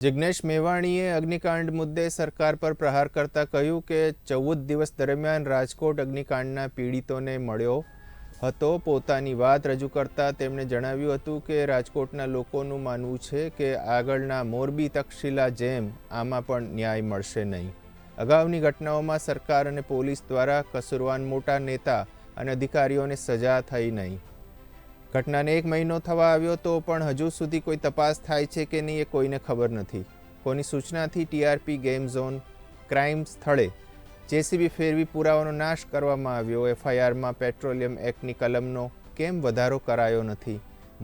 જિગ્નેશ મેવાણીએ અગ્નિકાંડ મુદ્દે સરકાર પર પ્રહાર કરતા કહ્યું કે 14 દિવસ દરમિયાન રાજકોટ અગ્નિકાંડના પીડિતોને મળ્યો હતો। પોતાની વાત રજૂ કરતા તેમણે જણાવ્યું હતું કે રાજકોટના લોકોનું માનવું છે કે આગળના મોરબી તક્ષશિલા જેમ આમાં પણ ન્યાય મળશે નહીં। અગાઉની ઘટનાઓમાં સરકાર અને પોલીસ દ્વારા કસૂરવાન મોટા નેતા અને અધિકારીઓને સજા થઈ નહીં। ઘટનાને 1 મહિનો થવા આવ્યો તો પણ હજુ સુધી કોઈ તપાસ થાય છે કે નહીં એ કોઈને ખબર નથી। કોની સૂચનાથી ટીઆરપી ગેમ ઝોન ક્રાઇમ સ્થળે જેસીબી ફેરવી પુરાવાનો નાશ કરવામાં આવ્યો। એફઆઈઆરમાં પેટ્રોલિયમ એક્ટની કલમનો કેમ વધારો કરાયો નથી?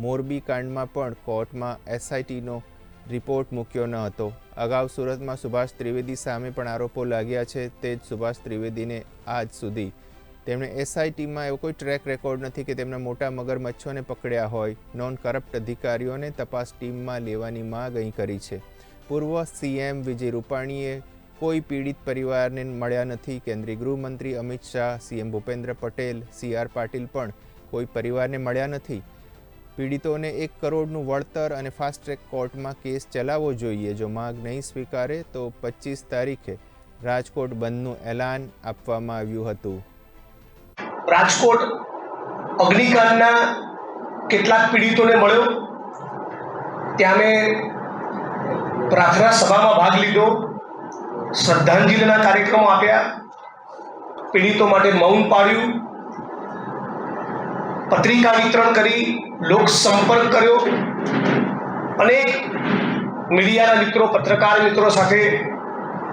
મોરબી કાંડમાં પણ કોર્ટમાં એસઆઈટીનો રિપોર્ટ મૂક્યો ન હતો। અગાઉ સુરતમાં સુભાષ ત્રિવેદી સામે પણ આરોપો લાગ્યા છે। તે જ સુભાષ ત્રિવેદીને આજ સુધી તેમણે એસઆઈટીમાં એવો કોઈ ટ્રેક રેકોર્ડ નથી કે તેમના મોટા મગરમચ્છોને પકડ્યા હોય। નોન કરપ્ટ અધિકારીઓને તપાસ ટીમમાં લેવાની માંગ અહીં કરી છે। પૂર્વ સીએમ વિજય રૂપાણીએ કોઈ પીડિત પરિવારને મળ્યા નથી। કેન્દ્રીય ગૃહમંત્રી અમિત શાહ, સીએમ ભૂપેન્દ્ર પટેલ, સીઆર પાટીલ પણ કોઈ પરિવારને મળ્યા નથી। પીડિતોને 1 કરોડનું વળતર અને ફાસ્ટ ટ્રેક કોર્ટમાં કેસ ચલાવવો જોઈએ। જો માંગ નહીં સ્વીકારે તો 25 તારીખે રાજકોટ બંધનું એલાન આપવામાં આવ્યું હતું। રાજકોટ અગ્નિકાંડના કેટલાક પીડિતોને મળ્યો, ત્યાં મેં પ્રાર્થના સભામાં ભાગ લીધો, શ્રદ્ધાંજલિના કાર્યક્રમો આપ્યા, પીડિતો માટે મૌન પાળ્યું, પત્રિકા વિતરણ કરી, લોક સંપર્ક કર્યો, અનેક મીડિયાના મિત્રો, પત્રકાર મિત્રો સાથે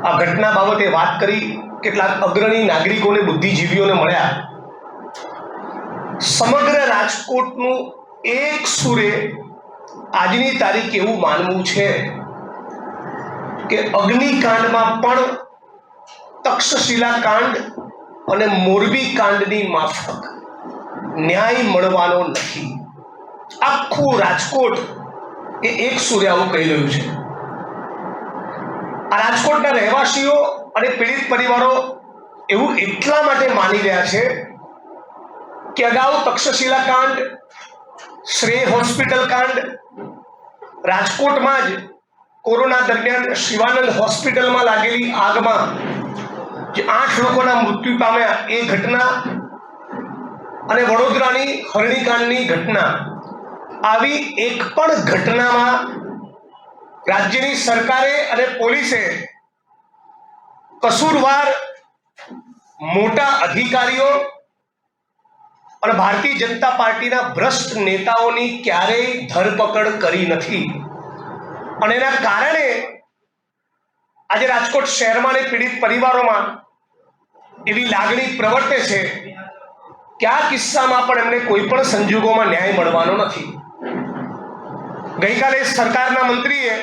આ ઘટના બાબતે વાત કરી, કેટલાક અગ્રણી નાગરિકોને, બુદ્ધિજીવીઓને મળ્યા। સમગ્ર રાજકોટનું એક સુરે આજની તારીખ એવું માનવું છે કે અગ્નિકાંડમાં પણ તક્ષશિલા કાંડ અને મોરબી કાંડની માફક ન્યાય મળવાનો નથી। આખું રાજકોટ એ એક સુરે આવું કહી રહ્યું છે। આ રાજકોટના રહેવાસીઓ અને પીડિત પરિવારો એવું એટલા માટે માની રહ્યા છે કે અગાઉ તક્ષશિલા કાંડ, શ્રેય હોસ્પિટલ કાંડ, રાજકોટમાં જ કોરોના દરમિયાન શિવાનંદ હોસ્પિટલમાં લાગેલી આગમાં જે 8 લોકોના મૃત્યુ પામ્યા એ ઘટના અને વડોદરાની હરણીકાંડની ઘટના, આવી એક પણ ઘટનામાં રાજ્યની સરકારે અને પોલીસે કસૂરવાર મોટા અધિકારીઓ અને ભારતીય જનતા પાર્ટીના ભ્રષ્ટ નેતાઓની ક્યારેય ધરપકડ કરી નથી। અને એના કારણે આજે રાજકોટ શહેરમાં અને પીડિત પરિવારોમાં એવી લાગણી પ્રવર્તે છે કે આ કિસ્સામાં પણ એમને કોઈ પણ સંજોગોમાં ન્યાય મળવાનો નથી। ગઈકાલે સરકારના મંત્રીએ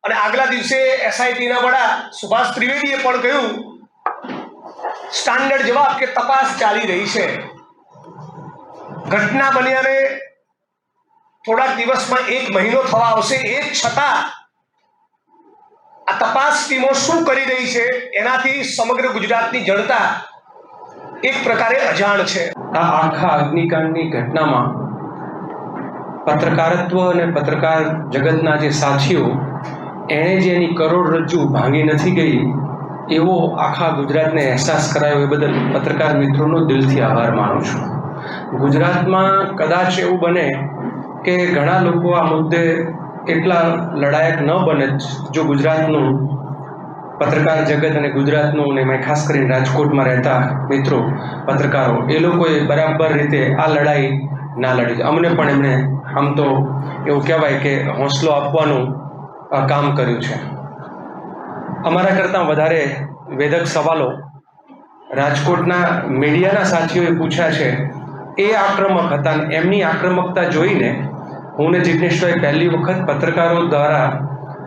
અને આગલા દિવસે એસઆઈટીના વડા સુભાષ ત્રિવેદીએ પણ કહ્યું સ્ટાન્ડર્ડ જવાબ કે તપાસ ચાલી રહી છે। ઘટના બન્યાને થોડાક દિવસમાં 1 મહિનો થવા આવશે, એ છતાં આ તપાસ ટીમો શું કરી રહી છે એનાથી સમગ્ર ગુજરાતની જનતા એક પ્રકારે અજાણ છે। આ આખા અગ્નિકાંડની ઘટનામાં પત્રકારત્વ અને પત્રકાર જગતના જે સાથીઓ એણે જે એની કરોડરજ્જુ ભાંગી નથી ગઈ એવો આખા ગુજરાતને અહેસાસ કરાયો એ બદલ પત્રકાર મિત્રોનો દિલથી આભાર માનું છું। ગુજરાતમાં કદાચ એવું બને કે ઘણા લોકો આ મુદ્દે એટલા લડાયક ન બને જો ગુજરાતનું પત્રકાર જગત અને ગુજરાતનું અને મેં ખાસ કરીને રાજકોટમાં રહેતા મિત્રો પત્રકારો એ લોકોએ બરાબર રીતે આ લડાઈ ના લડી। અમને પણ એમણે આમ તો એવું કહેવાય કે હોંસલો આપવાનું કામ કર્યું છે। અમારા કરતાં વધારે વેધક સવાલો રાજકોટના મીડિયાના સાથીઓએ પૂછ્યા છે। એ આક્રમક હતા અને એમની આક્રમકતા જોઈને હું ને જિગ્નેશભાઈ પહેલી વખત પત્રકારો દ્વારા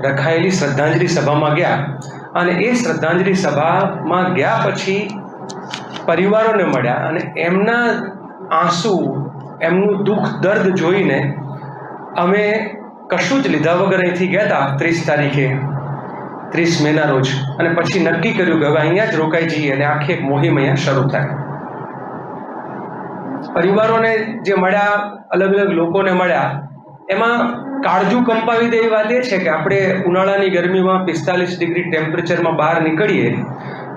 રખાયેલી શ્રદ્ધાંજલિ સભામાં ગયા અને એ શ્રદ્ધાંજલિ સભામાં ગયા પછી પરિવારોને મળ્યા અને એમના આંસુ, એમનું દુઃખ દર્દ જોઈને અમે કશું જ લીધા વગર અહીંથી ગયા હતા 30 તારીખે 30 મેના રોજ, અને પછી નક્કી કર્યું કે હવે અહીંયા જ રોકાઈ જઈએ અને આખી એક મોહિમ અહીંયા શરૂ થાય। પરિવારોને જે મળ્યા, અલગ અલગ લોકોને મળ્યા, એમાં કાળજું કંપાવી દે એવી વાત એ છે કે આપણે ઉનાળાની ગરમીમાં 45 ડિગ્રી ટેમ્પરેચરમાં બહાર નીકળીએ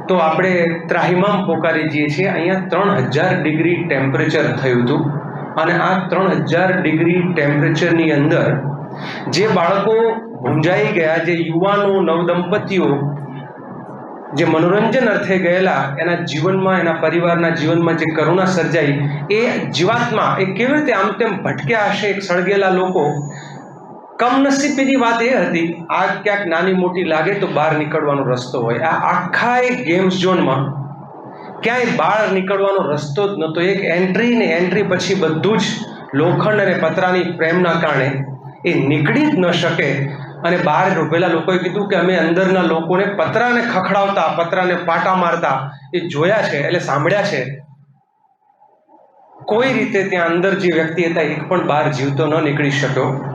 તો આપણે ત્રાહિમામ પોકારી જઈએ છીએ. અહીંયા 3000 ડિગ્રી ટેમ્પરેચર થયું હતું અને આ 3000 ડિગ્રી ટેમ્પરેચરની અંદર જે બાળકો ભૂંજાઈ ગયા, જે યુવાનો, નવદંપતીઓ જે મનોરંજન અર્થે ગયેલા, એના જીવનમાં, એના પરિવારના જીવનમાં જે કરુણા સર્જાઈ, એ જીવાત્મા એ કેવી રીતે આમ તેમ ભટક્યા હશે, એક સળગેલા લોકો. કમનસીબીની વાત એ હતી, આગ ક્યાંક નાની મોટી લાગે તો બહાર નીકળવાનો રસ્તો હોય. આ આખા એક ગેમ્સ ઝોનમાં ક્યાંય બહાર નીકળવાનો રસ્તો જ નહોતો. એક એન્ટ્રી ને એન્ટ્રી પછી બધું જ લોખંડ અને પતરાની ફ્રેમના કારણે એ નીકળી જ ન શકે. અને બહાર ઉભેલા લોકોએ કીધું કે અમે અંદરના લોકોને પતરાને ખખડાવતા, પતરાને પાટા મારતા એ જોયા છે, એટલે સાંભળ્યા છે. કોઈ રીતે ત્યાં અંદર જે વ્યક્તિ હતા એક પણ બહાર જીવતો ન નીકળી શક્યો.